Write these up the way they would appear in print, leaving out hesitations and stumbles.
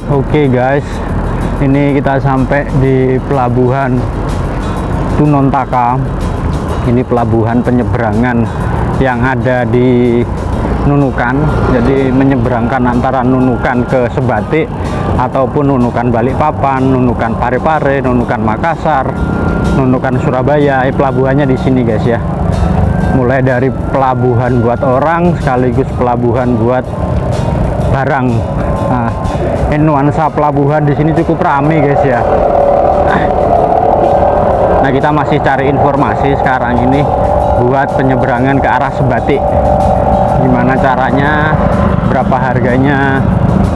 Oke guys, ini kita sampai di pelabuhan Tunontaka. Ini pelabuhan penyeberangan yang ada di Nunukan. Jadi menyeberangkan antara Nunukan ke Sebatik ataupun Nunukan Balikpapan, Nunukan Parepare, Nunukan Makassar, Nunukan Surabaya. Pelabuhannya di sini guys ya. Mulai dari pelabuhan buat orang sekaligus pelabuhan buat barang. Nah, ini nuansa pelabuhan di sini cukup ramai guys ya. Nah, kita masih cari informasi sekarang ini buat penyeberangan ke arah Sebatik. Gimana caranya, berapa harganya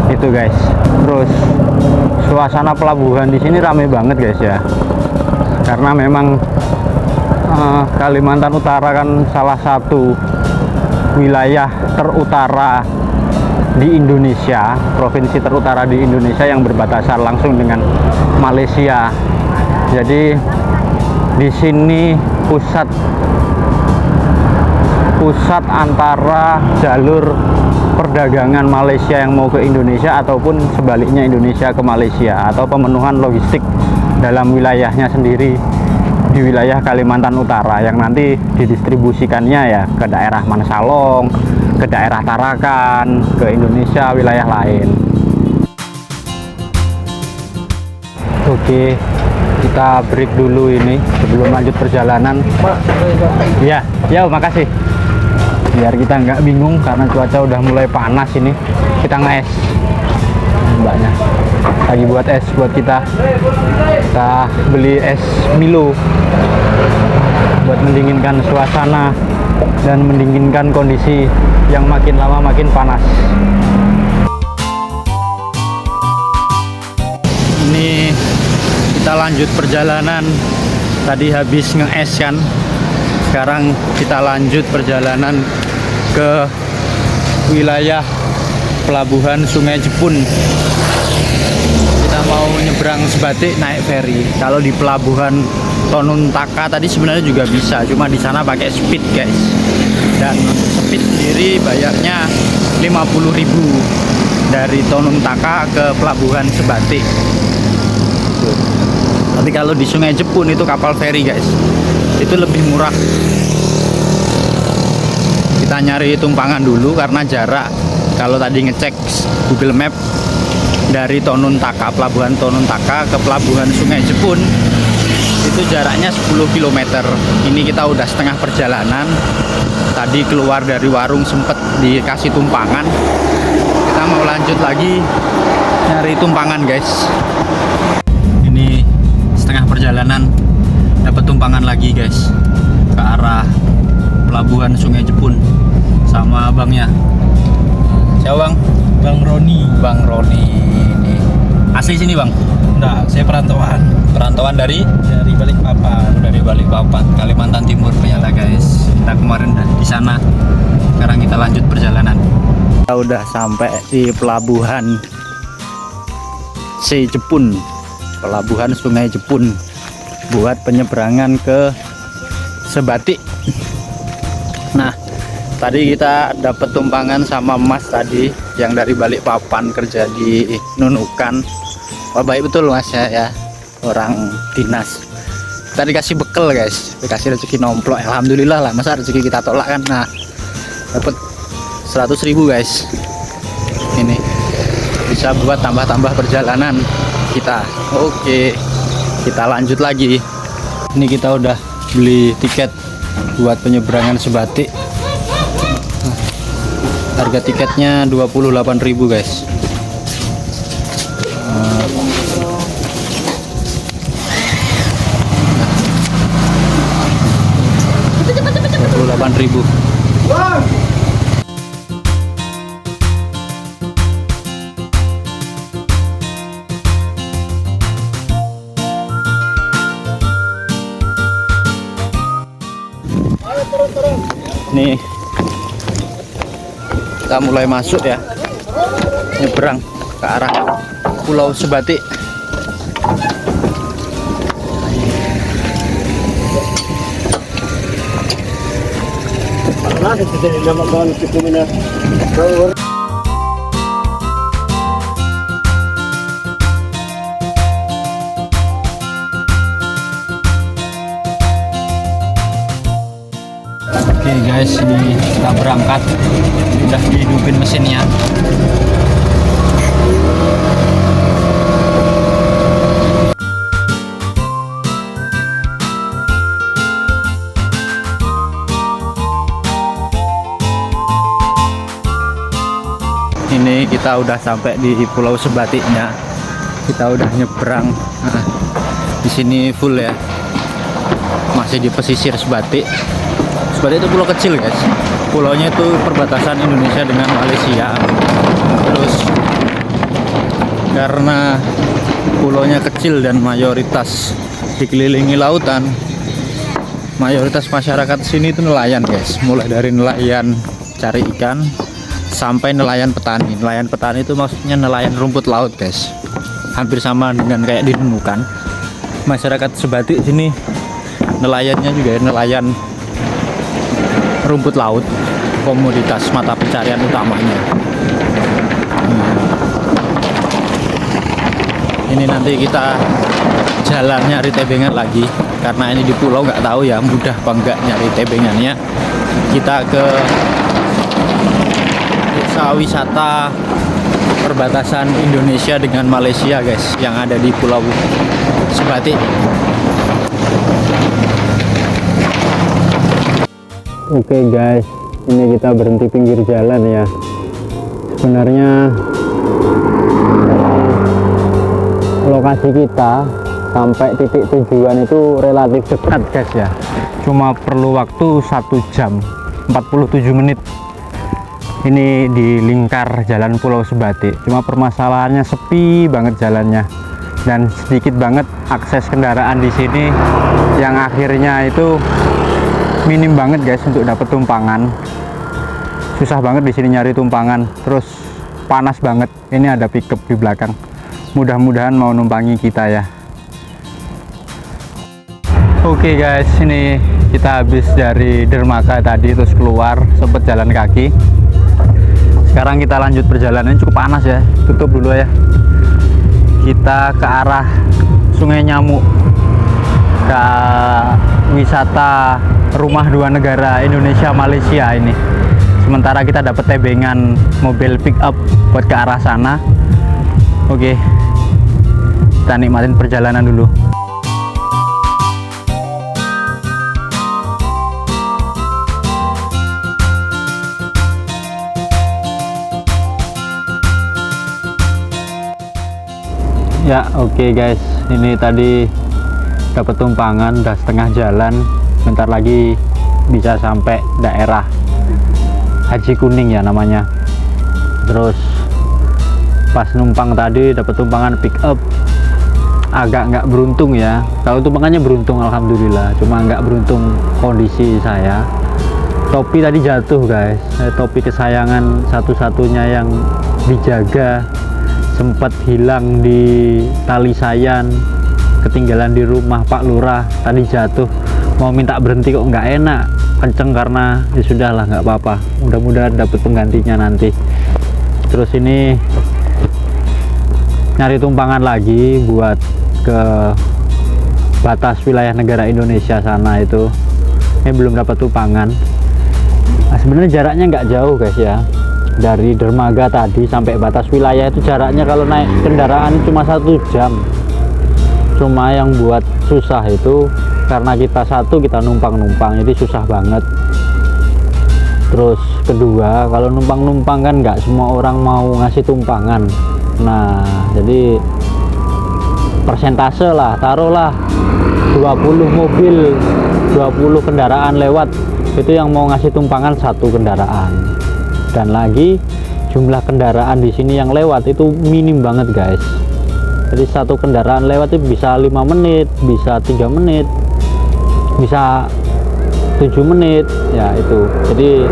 itu guys. Terus suasana pelabuhan di sini ramai banget guys ya. Karena memang Kalimantan Utara kan salah satu wilayah terutara di Indonesia, provinsi terutara di Indonesia yang berbatasan langsung dengan Malaysia. Jadi di sini pusat antara jalur perdagangan Malaysia yang mau ke Indonesia ataupun sebaliknya Indonesia ke Malaysia, atau pemenuhan logistik dalam wilayahnya sendiri di wilayah Kalimantan Utara yang nanti didistribusikannya ya ke daerah Mansalong, ke daerah Tarakan, ke Indonesia wilayah lain. Oke, kita break dulu ini sebelum lanjut perjalanan. Ya, makasih. Biar kita nggak bingung karena cuaca udah mulai panas ini. Kita nge-es. Mbaknya lagi buat es buat kita. Kita beli es Milo buat mendinginkan suasana dan mendinginkan kondisi yang makin lama makin panas. Ini kita lanjut perjalanan. Tadi habis nge-es kan, sekarang kita lanjut perjalanan ke wilayah pelabuhan Sungai Jepun. Kita mau nyebrang Sebatik naik ferry. Kalau di pelabuhan Tunontaka tadi sebenarnya juga bisa, cuma di sana pakai speed guys. Dan speed sendiri bayarnya 50.000 dari Tunontaka ke pelabuhan Sebatik. Tapi kalau di Sungai Jepun itu kapal feri guys, itu lebih murah. Kita nyari tumpangan dulu karena jarak. Kalau tadi ngecek Google Map dari Tunontaka, pelabuhan Tunontaka ke pelabuhan Sungai Jepun itu jaraknya 10 km. Ini kita udah setengah perjalanan. Tadi keluar dari warung sempet dikasih tumpangan. Kita mau lanjut lagi nyari tumpangan guys. Ini setengah perjalanan dapat tumpangan lagi guys ke arah pelabuhan Sungai Jepun sama abangnya. Siapa bang? Bang Roni. Bang Roni ini asli sini bang? Enggak, saya perantauan. Perantauan dari Balikpapan. Dari Balikpapan, Kalimantan Timur ternyata guys. Kita kemarin di sana. Sekarang kita lanjut perjalanan. Kita udah sampai di pelabuhan Jepun, pelabuhan Sungai Jepun buat penyeberangan ke Sebatik. Nah, tadi kita dapat tumpangan sama Mas tadi yang dari Balikpapan kerja di Nunukan. Wah, baik betul Mas ya, orang dinas. Kita dikasih bekal guys, dikasih rezeki nomplok. Alhamdulillah lah, masa rezeki kita tolak kan. Nah, dapat 100.000 guys. Ini bisa buat tambah-tambah perjalanan kita. Oke, kita lanjut lagi. Ini kita udah beli tiket buat penyeberangan Sebatik. Harga tiketnya 28.000 guys. 28.000. Nih kita mulai masuk ya, nyebrang ke arah Pulau Sebatik. guys, ini kita berangkat, udah dihidupin mesinnya. Ini kita udah sampai di Pulau Sebatiknya. Kita udah nyebrang. Nah, di sini full ya. Masih di pesisir Sebatik. Sebatik itu pulau kecil guys. Pulaunya itu perbatasan Indonesia dengan Malaysia. Terus karena pulaunya kecil dan mayoritas dikelilingi lautan, mayoritas masyarakat sini itu nelayan guys. Mulai dari nelayan cari ikan sampai nelayan petani. Nelayan petani itu maksudnya nelayan rumput laut guys. Hampir sama dengan kayak di Nunukan. Masyarakat Sebatik sini nelayannya juga nelayan rumput laut, komoditas mata pencarian utamanya. Ini nanti kita jalan nyari tebengan lagi, karena ini di pulau nggak tahu ya mudah apa enggak nyari tebengannya. Kita ke desa wisata perbatasan Indonesia dengan Malaysia guys, yang ada di Pulau Sebatik. Oke guys, ini kita berhenti pinggir jalan ya. Sebenarnya lokasi kita sampai titik tujuan itu relatif dekat guys ya. Cuma perlu waktu 1 jam 47 menit. Ini di lingkar jalan Pulau Sebatik. Cuma permasalahannya sepi banget jalannya dan sedikit banget akses kendaraan di sini, yang akhirnya itu minim banget guys untuk dapat tumpangan. Susah banget di sini nyari tumpangan. Terus panas banget. Ini ada pickup di belakang. Mudah-mudahan mau numpangi kita ya. Oke guys, ini kita habis dari dermaga tadi terus keluar, sempet jalan kaki. Sekarang kita lanjut perjalanan, cukup panas ya. Tutup dulu ya. Kita ke arah Sungai Nyamuk, ke wisata rumah dua negara Indonesia Malaysia ini. Sementara kita dapat tebengan mobil pick up buat ke arah sana. Oke, kita nikmatin perjalanan dulu. Ya oke guys, ini tadi dapat tumpangan, udah setengah jalan. Bentar lagi bisa sampai daerah Haji Kuning ya namanya. Terus pas numpang tadi dapat tumpangan pick up, agak nggak beruntung ya. Kalau tumpangannya beruntung alhamdulillah, cuma nggak beruntung kondisi saya. Topi tadi jatuh guys, topi kesayangan satu-satunya yang dijaga sempat hilang di tali sayan, ketinggalan di rumah Pak Lurah, tadi jatuh. Mau minta berhenti kok nggak enak, kenceng, karena ya sudahlah nggak apa-apa, mudah-mudahan dapat penggantinya nanti. Terus ini nyari tumpangan lagi buat ke batas wilayah negara Indonesia sana itu. Ini belum dapat tumpangan. Nah, sebenarnya jaraknya nggak jauh guys ya. Dari dermaga tadi sampai batas wilayah itu jaraknya kalau naik kendaraan cuma 1 jam. Cuma yang buat susah itu karena kita numpang-numpang, jadi susah banget. Terus kedua, kalau numpang-numpang kan nggak semua orang mau ngasih tumpangan. Nah jadi persentase lah, taruhlah 20 mobil, 20 kendaraan lewat, itu yang mau ngasih tumpangan 1 kendaraan. Dan lagi jumlah kendaraan di sini yang lewat itu minim banget guys. Jadi 1 kendaraan lewat itu bisa 5 menit, bisa 3 menit, bisa 7 menit ya itu. Jadi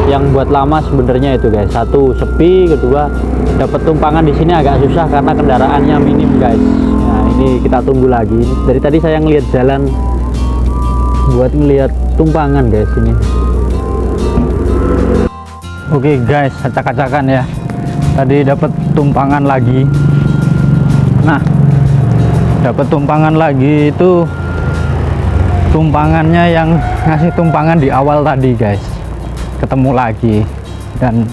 yang buat lama sebenarnya itu guys. 1 sepi, kedua dapat tumpangan di sini agak susah karena kendaraannya minim guys. Nah ini kita tunggu lagi. Dari tadi saya ngelihat jalan buat ngelihat tumpangan guys ini. Oke guys, acak-acakan ya. Tadi dapat tumpangan lagi. Nah, dapat tumpangan lagi itu tumpangannya yang ngasih tumpangan di awal tadi guys ketemu lagi, dan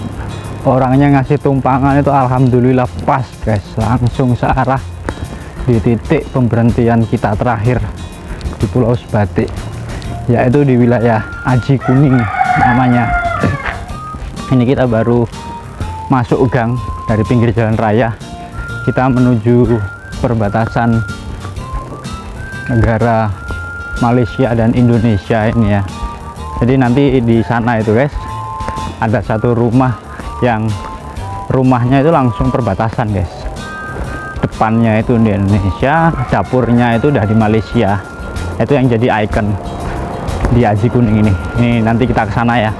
orangnya ngasih tumpangan itu alhamdulillah pas guys, langsung searah di titik pemberhentian kita terakhir di Pulau Sebatik, yaitu di wilayah Aji Kuning namanya. Ini kita baru masuk gang dari pinggir jalan raya, kita menuju perbatasan negara Malaysia dan Indonesia ini ya. Jadi nanti di sana itu guys ada satu rumah yang rumahnya itu langsung perbatasan guys, depannya itu di Indonesia, dapurnya itu udah di Malaysia. Itu yang jadi ikon di Aji Kuning ini nanti kita ke sana ya.